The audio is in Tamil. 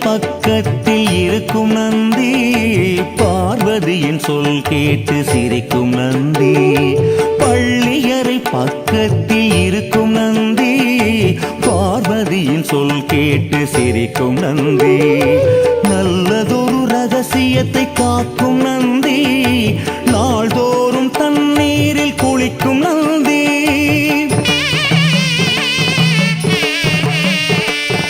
பக்கத்தில் இருக்கும் நந்தி, பார்வதியின் சொல் கேட்டு சிரிக்கும் நந்தி. பள்ளியறை பக்கத்தில் இருக்கும் நந்தி, பார்வதியின் சொல் கேட்டு சிரிக்கும் நந்தி. நல்லதொரு ரகசியத்தை காக்கும் நந்தி, நாள்தோறும்